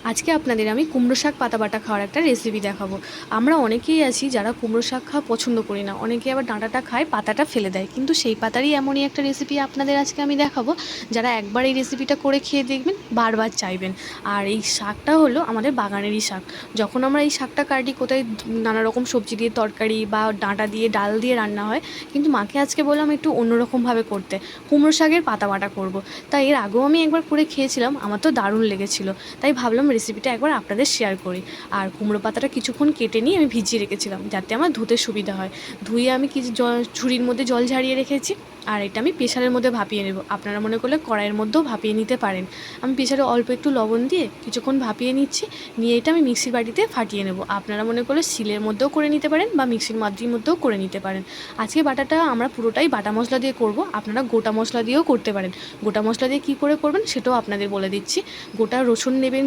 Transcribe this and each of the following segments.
আজকে আপনাদের আমি কুমড়ো শাক পাতা বাটা খাওয়ার একটা রেসিপি দেখাবো। আমরা অনেকেই আছি যারা কুমড়ো শাক খাওয়া পছন্দ করি না, অনেকে আবার ডাঁটাটা খায়, পাতাটা ফেলে দেয়। কিন্তু সেই পাতারই এমনই একটা রেসিপি আপনাদের আজকে আমি দেখাবো, যারা একবার এই রেসিপিটা করে খেয়ে দেখবেন বারবার চাইবেন। আর এই শাকটা হলো আমাদের বাগানেরই শাক। যখন আমরা এই শাকটা কাটি কোথায় নানা রকম সবজি দিয়ে তরকারি বা ডাঁটা দিয়ে ডাল দিয়ে রান্না হয়, কিন্তু মাকে আজকে বললাম একটু অন্যরকমভাবে করতে, কুমড়ো শাকের পাতা বাটা করব। তাই এর আগেও আমি একবার করে খেয়েছিলাম, আমার তো দারুণ লেগেছিলো। তাই ভাবলাম রেসিপিটা একবার আপনাদের শেয়ার করি। আর কুমড়ো পাতাটা কিছুক্ষণ কেটে নিয়ে আমি ভিজিয়ে রেখেছিলাম যাতে আমার ধুতে সুবিধা হয়। ধুয়ে আমি কিছু ঝুড়ির মধ্যে জল ঝারিয়ে রেখেছি। আর এটা আমি প্রেশারের মধ্যে ভাপিয়ে নেব। আপনারা মনে করলে কড়াইয়ের মধ্যেও ভাপিয়ে নিতে পারেন। আমি প্রেশারে অল্প একটু লবণ দিয়ে কিছুক্ষণ ভাপিয়ে নিচ্ছি। নিয়ে এটা আমি মিক্সির বাটিতে ফাটিয়ে নেব। আপনারা মনে করলে শিলের মধ্যেও করে নিতে পারেন বা মিক্সির মাধ্যমের মধ্যেও করে নিতে পারেন। আজকে বাটাটা আমরা পুরোটাই বাটা মশলা দিয়ে করব। আপনারা গোটা মশলা দিয়েও করতে পারেন। গোটা মশলা দিয়ে কী করে করবেন সেটাও আপনাদের বলে দিচ্ছি। গোটা রসুন নেবেন,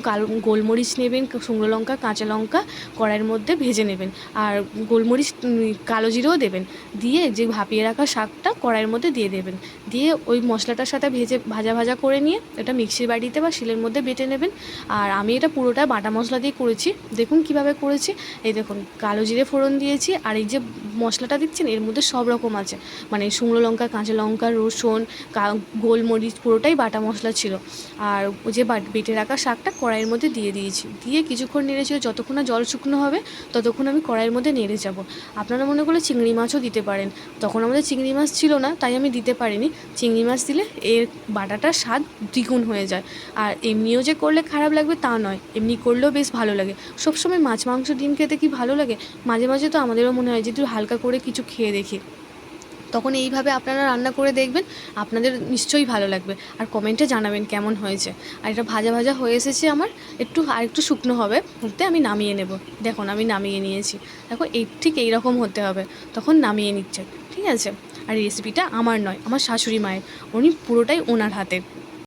গোলমরিচ নেবেন, শুকনো লঙ্কা, কাঁচা লঙ্কা কড়াইয়ের মধ্যে ভেজে নেবেন। আর গোলমরিচ, কালো জিরেও দেবেন। দিয়ে যে ভাপিয়ে রাখা শাকটা কড়াইয়ের মধ্যে দিয়ে দেবেন। দিয়ে ওই মশলাটার সাথে ভাজা ভাজা করে নিয়ে এটা মিক্সির বাটিতে বা শিলের মধ্যে বেটে নেবেন। আর আমি এটা পুরোটা বাটা মশলা দিয়ে করেছি। দেখুন কিভাবে করেছি। এই দেখুন, কালো জিরে ফোড়ন দিয়েছি। আর এই যে মশলাটা দিচ্ছেন এর মধ্যে সব রকম আছে, মানে শুকনো লঙ্কা, কাঁচা লঙ্কা, রসুন, গোলমরিচ, পুরোটাই বাটা মশলা ছিল। আর ওই যে বেটে রাখা শাকটা কড়াইয়ের মধ্যে দিয়ে দিয়েছি। দিয়ে কিছুক্ষণ নেড়েছিল, যতক্ষণ না জল শুকনো হবে ততক্ষণ আমি কড়াইয়ের মধ্যে নেড়ে যাব। আপনারা মনে করলে চিংড়ি মাছও দিতে পারেন। তখন আমাদের চিংড়ি মাছ ছিল না, তাই আমি দিতে পারিনি। চিংড়ি মাছ দিলে এর বাটাটার স্বাদ দ্বিগুণ হয়ে যায়। আর এমনিও যে করলে খারাপ লাগবে তা নয়, এমনি করলেও বেশ ভালো লাগে। সবসময় মাছ, মাংস, ডিম খেতে কি ভালো লাগে? মাঝে মাঝে তো আমাদেরও মনে হয় যে একটু হালকা করে কিছু খেয়ে দেখি। তখন এইভাবে আপনারা রান্না করে দেখবেন, আপনাদের নিশ্চয়ই ভালো লাগবে। আর কমেন্টে জানাবেন কেমন হয়েছে। আর এটা ভাজা ভাজা হয়ে এসেছে আমার, আরেকটু শুকনো হবে, হতে আমি নামিয়ে নেব। দেখুন আমি নামিয়ে নিয়েছি। দেখো ঠিক এই রকম হতে হবে, তখন নামিয়ে নিচ্ছে। ঠিক আছে। আর এই রেসিপিটা আমার নয়, আমার শাশুড়ি মায়ের। উনি পুরোটাই ওনার হাতে।